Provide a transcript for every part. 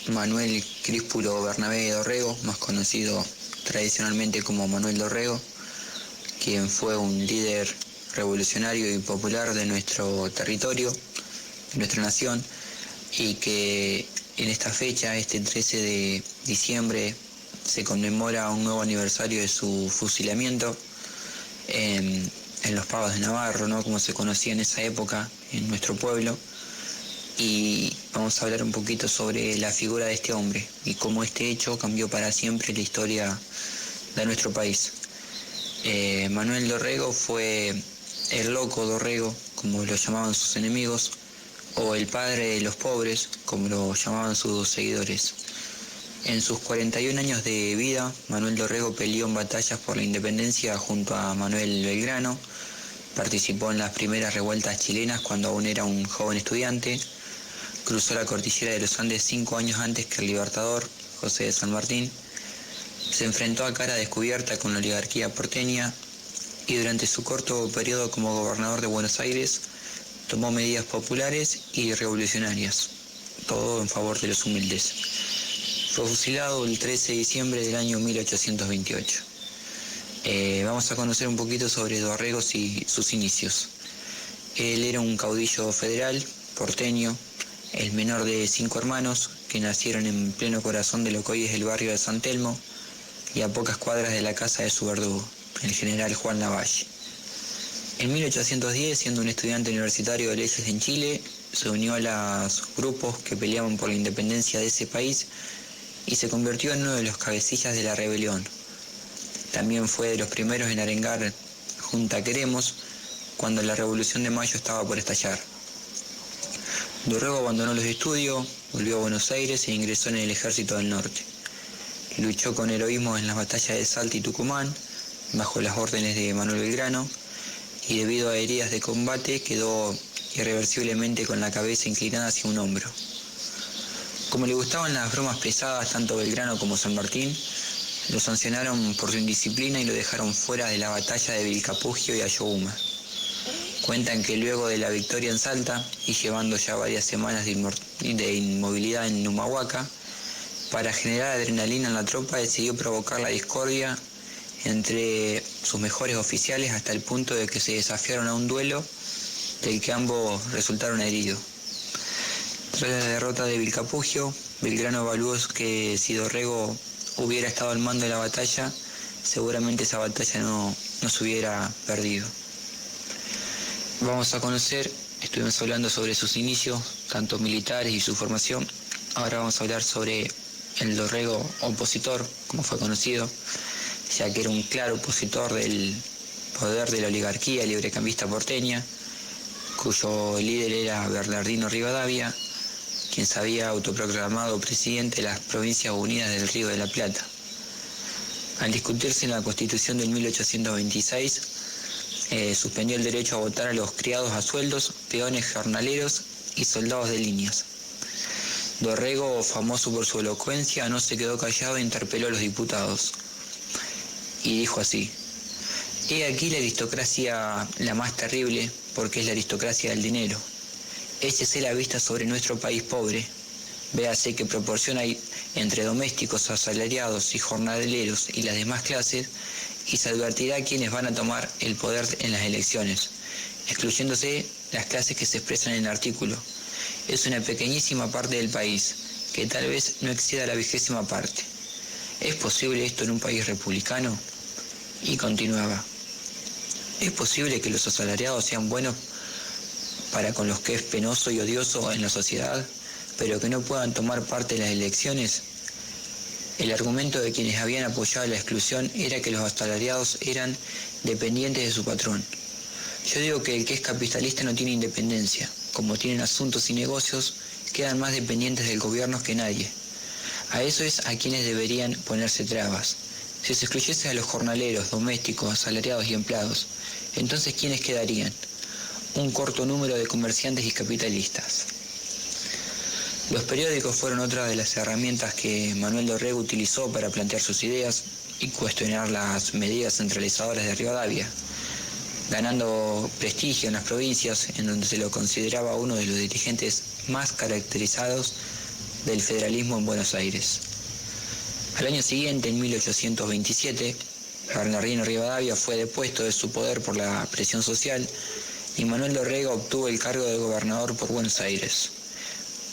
Manuel Críspulo Bernabé Dorrego, más conocido tradicionalmente como Manuel Dorrego, quien fue un líder revolucionario y popular de nuestro territorio, de nuestra nación, y que en esta fecha, este 13 de diciembre, se conmemora un nuevo aniversario de su fusilamiento en los Pagos de Navarro, ¿no? Como se conocía en esa época en nuestro pueblo. Y vamos a hablar un poquito sobre la figura de este hombre y cómo este hecho cambió para siempre la historia de nuestro país. Manuel Dorrego fue el loco Dorrego, como lo llamaban sus enemigos, o el padre de los pobres, como lo llamaban sus seguidores. En sus 41 años de vida, Manuel Dorrego peleó en batallas por la independencia junto a Manuel Belgrano, participó en las primeras revueltas chilenas cuando aún era un joven estudiante, cruzó la cordillera de los Andes 5 años antes que el libertador, José de San Martín, se enfrentó a cara descubierta con la oligarquía porteña y durante su corto periodo como gobernador de Buenos Aires tomó medidas populares y revolucionarias, todo en favor de los humildes. Fue fusilado el 13 de diciembre del año 1828. Vamos a conocer un poquito sobre Dorrego y sus inicios. Él era un caudillo federal, porteño, el menor de 5 hermanos que nacieron en pleno corazón de lo que hoy es el barrio de San Telmo y a pocas cuadras de la casa de su verdugo, el general Juan Lavalle. En 1810, siendo un estudiante universitario de leyes en Chile, se unió a los grupos que peleaban por la independencia de ese país y se convirtió en uno de los cabecillas de la rebelión. También fue de los primeros en arengar Junta Queremos cuando la Revolución de Mayo estaba por estallar. Dorrego abandonó los estudios, volvió a Buenos Aires e ingresó en el Ejército del Norte. Luchó con heroísmo en las batallas de Salta y Tucumán, bajo las órdenes de Manuel Belgrano, y debido a heridas de combate quedó irreversiblemente con la cabeza inclinada hacia un hombro. Como le gustaban las bromas pesadas tanto Belgrano como San Martín, lo sancionaron por su indisciplina y lo dejaron fuera de la batalla de Vilcapugio y Ayohuma. Cuentan que luego de la victoria en Salta y llevando ya varias semanas de inmovilidad en Humahuaca, para generar adrenalina en la tropa decidió provocar la discordia entre sus mejores oficiales hasta el punto de que se desafiaron a un duelo del que ambos resultaron heridos. Tras la derrota de Vilcapugio, Belgrano evaluó que si Dorrego hubiera estado al mando de la batalla, seguramente esa batalla no se hubiera perdido. Vamos a conocer, estuvimos hablando sobre sus inicios, tanto militares y su formación. Ahora vamos a hablar sobre el Dorrego opositor, como fue conocido, ya que era un claro opositor del poder de la oligarquía librecambista porteña, cuyo líder era Bernardino Rivadavia, quien se había autoproclamado presidente de las Provincias Unidas del Río de la Plata. Al discutirse en la Constitución del 1826, suspendió el derecho a votar a los criados a sueldos, peones jornaleros y soldados de líneas. Dorrego, famoso por su elocuencia, no se quedó callado e interpeló a los diputados. Y dijo así: «He aquí la aristocracia la más terrible, porque es la aristocracia del dinero. Échese la vista sobre nuestro país pobre. Véase qué proporción hay entre domésticos, asalariados y jornaleros y las demás clases, y se advertirá quiénes van a tomar el poder en las elecciones, excluyéndose las clases que se expresan en el artículo. Es una pequeñísima parte del país, que tal vez no exceda la 20ª parte. ¿Es posible esto en un país republicano?». Y continuaba: «¿Es posible que los asalariados sean buenos para con los que es penoso y odioso en la sociedad, pero que no puedan tomar parte en las elecciones?». El argumento de quienes habían apoyado la exclusión era que los asalariados eran dependientes de su patrón. Yo digo que el que es capitalista no tiene independencia. Como tienen asuntos y negocios, quedan más dependientes del gobierno que nadie. A eso es a quienes deberían ponerse trabas. Si se excluyese a los jornaleros, domésticos, asalariados y empleados, entonces ¿quiénes quedarían? Un corto número de comerciantes y capitalistas. Los periódicos fueron otra de las herramientas que Manuel Dorrego utilizó para plantear sus ideas y cuestionar las medidas centralizadoras de Rivadavia, ganando prestigio en las provincias en donde se lo consideraba uno de los dirigentes más caracterizados del federalismo en Buenos Aires. Al año siguiente, en 1827, Bernardino Rivadavia fue depuesto de su poder por la presión social y Manuel Dorrego obtuvo el cargo de gobernador por Buenos Aires.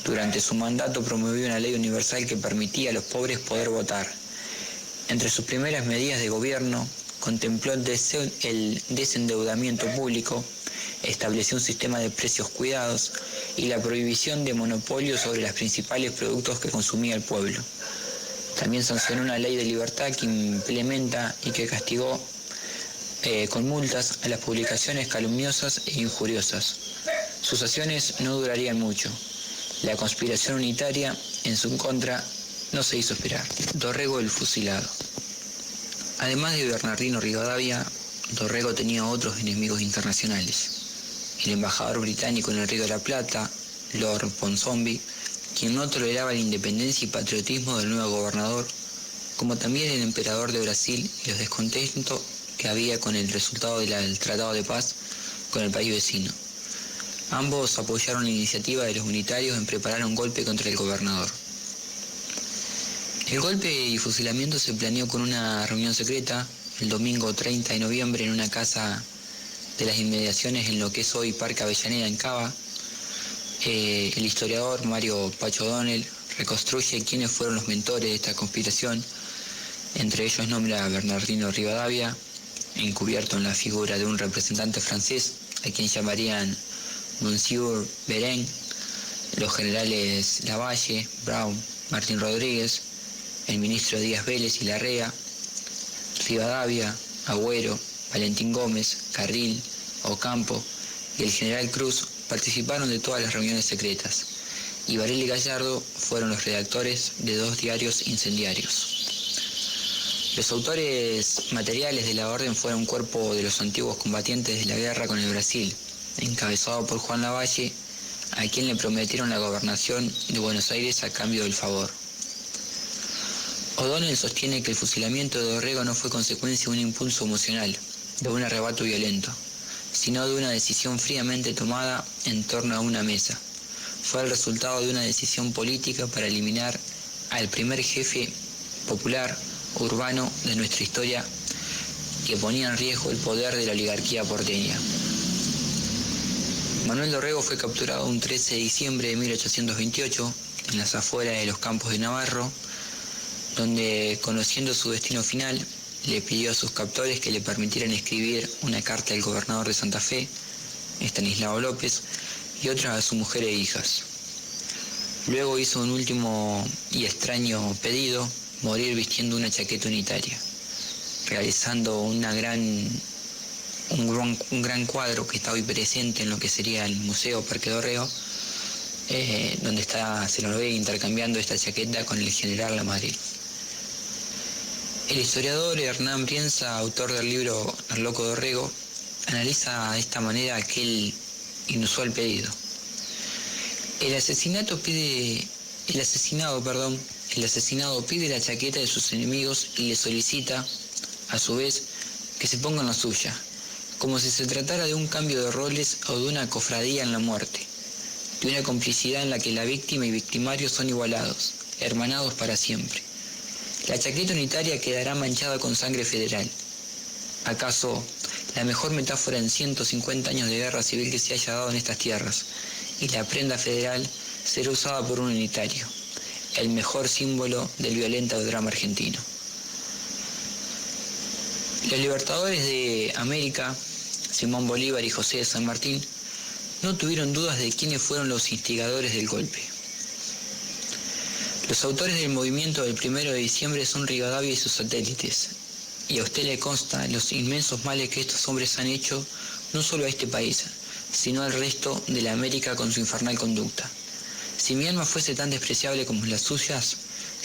Durante su mandato promovió una ley universal que permitía a los pobres poder votar. Entre sus primeras medidas de gobierno, contempló el desendeudamiento público, estableció un sistema de precios cuidados y la prohibición de monopolios sobre los principales productos que consumía el pueblo. También sancionó una ley de libertad que implementa y que castigó con multas a las publicaciones calumniosas e injuriosas. Sus acciones no durarían mucho. La conspiración unitaria en su contra no se hizo esperar. Dorrego el fusilado. Además de Bernardino Rivadavia, Dorrego tenía otros enemigos internacionales. El embajador británico en el Río de la Plata, Lord Ponsonby, quien no toleraba la independencia y patriotismo del nuevo gobernador, como también el emperador de Brasil y los descontentos que había con el resultado del Tratado de Paz con el país vecino. Ambos apoyaron la iniciativa de los unitarios en preparar un golpe contra el gobernador. El golpe y fusilamiento se planeó con una reunión secreta el domingo 30 de noviembre en una casa de las inmediaciones en lo que es hoy Parque Avellaneda en Cava. El historiador Mario Pacho O'Donnell reconstruye quiénes fueron los mentores de esta conspiración. Entre ellos nombra a Bernardino Rivadavia, encubierto en la figura de un representante francés, a quien llamarían Monsieur Beren, los generales Lavalle, Brown, Martín Rodríguez, el ministro Díaz Vélez y Larrea, Rivadavia, Agüero, Valentín Gómez, Carril, Ocampo y el general Cruz participaron de todas las reuniones secretas, y Varela y Gallardo fueron los redactores de 2 diarios incendiarios. Los autores materiales de la orden fueron un cuerpo de los antiguos combatientes de la guerra con el Brasil, encabezado por Juan Lavalle, a quien le prometieron la gobernación de Buenos Aires a cambio del favor. O'Donnell sostiene que el fusilamiento de Dorrego no fue consecuencia de un impulso emocional, de un arrebato violento, sino de una decisión fríamente tomada en torno a una mesa. Fue el resultado de una decisión política para eliminar al primer jefe popular urbano de nuestra historia que ponía en riesgo el poder de la oligarquía porteña. Manuel Dorrego fue capturado un 13 de diciembre de 1828 en las afueras de los Campos de Navarro, donde, conociendo su destino final, le pidió a sus captores que le permitieran escribir una carta al gobernador de Santa Fe, Estanislao López, y otra a su mujer e hijas. Luego hizo un último y extraño pedido: morir vistiendo una chaqueta unitaria, realizando un gran cuadro que está hoy presente en lo que sería el Museo Parque Dorrego, donde se lo ve intercambiando esta chaqueta con el general Lamadrid. El historiador Hernán Brienza, autor del libro El Loco Dorrego, analiza de esta manera aquel inusual pedido. El asesinado pide la chaqueta de sus enemigos y le solicita, a su vez, que se pongan la suya, como si se tratara de un cambio de roles o de una cofradía en la muerte, de una complicidad en la que la víctima y victimario son igualados, hermanados para siempre. La chaqueta unitaria quedará manchada con sangre federal. ¿Acaso la mejor metáfora en 150 años de guerra civil que se haya dado en estas tierras? Y la prenda federal será usada por un unitario, el mejor símbolo del violento drama argentino. Los libertadores de América, Simón Bolívar y José de San Martín, no tuvieron dudas de quiénes fueron los instigadores del golpe. Los autores del movimiento del 1 de diciembre son Rivadavia y sus satélites, y a usted le consta los inmensos males que estos hombres han hecho no solo a este país, sino al resto de la América con su infernal conducta. Si mi alma fuese tan despreciable como las suyas,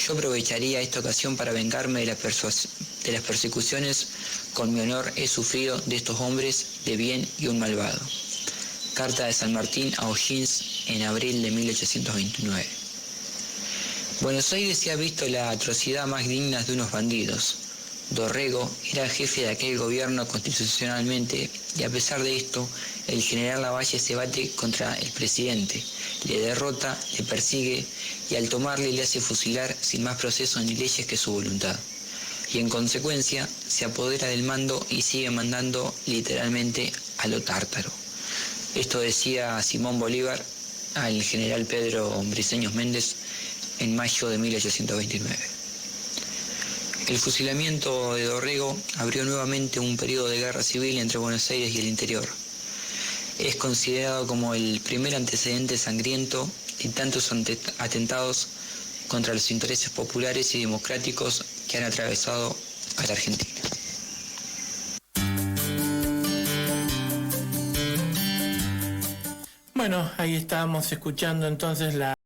yo aprovecharía esta ocasión para vengarme de las persecuciones con mi honor he sufrido de estos hombres de bien y un malvado. Carta de San Martín a O'Higgins en abril de 1829. Buenos Aires se ha visto la atrocidad más digna de unos bandidos. Dorrego era jefe de aquel gobierno constitucionalmente y a pesar de esto, el general Lavalle se bate contra el presidente, le derrota, le persigue y al tomarle le hace fusilar sin más procesos ni leyes que su voluntad. Y en consecuencia se apodera del mando y sigue mandando literalmente a lo tártaro. Esto decía Simón Bolívar al general Pedro Briceños Méndez en mayo de 1829. El fusilamiento de Dorrego abrió nuevamente un periodo de guerra civil entre Buenos Aires y el interior. Es considerado como el primer antecedente sangriento de tantos atentados contra los intereses populares y democráticos que han atravesado a la Argentina. Bueno, ahí estábamos escuchando entonces la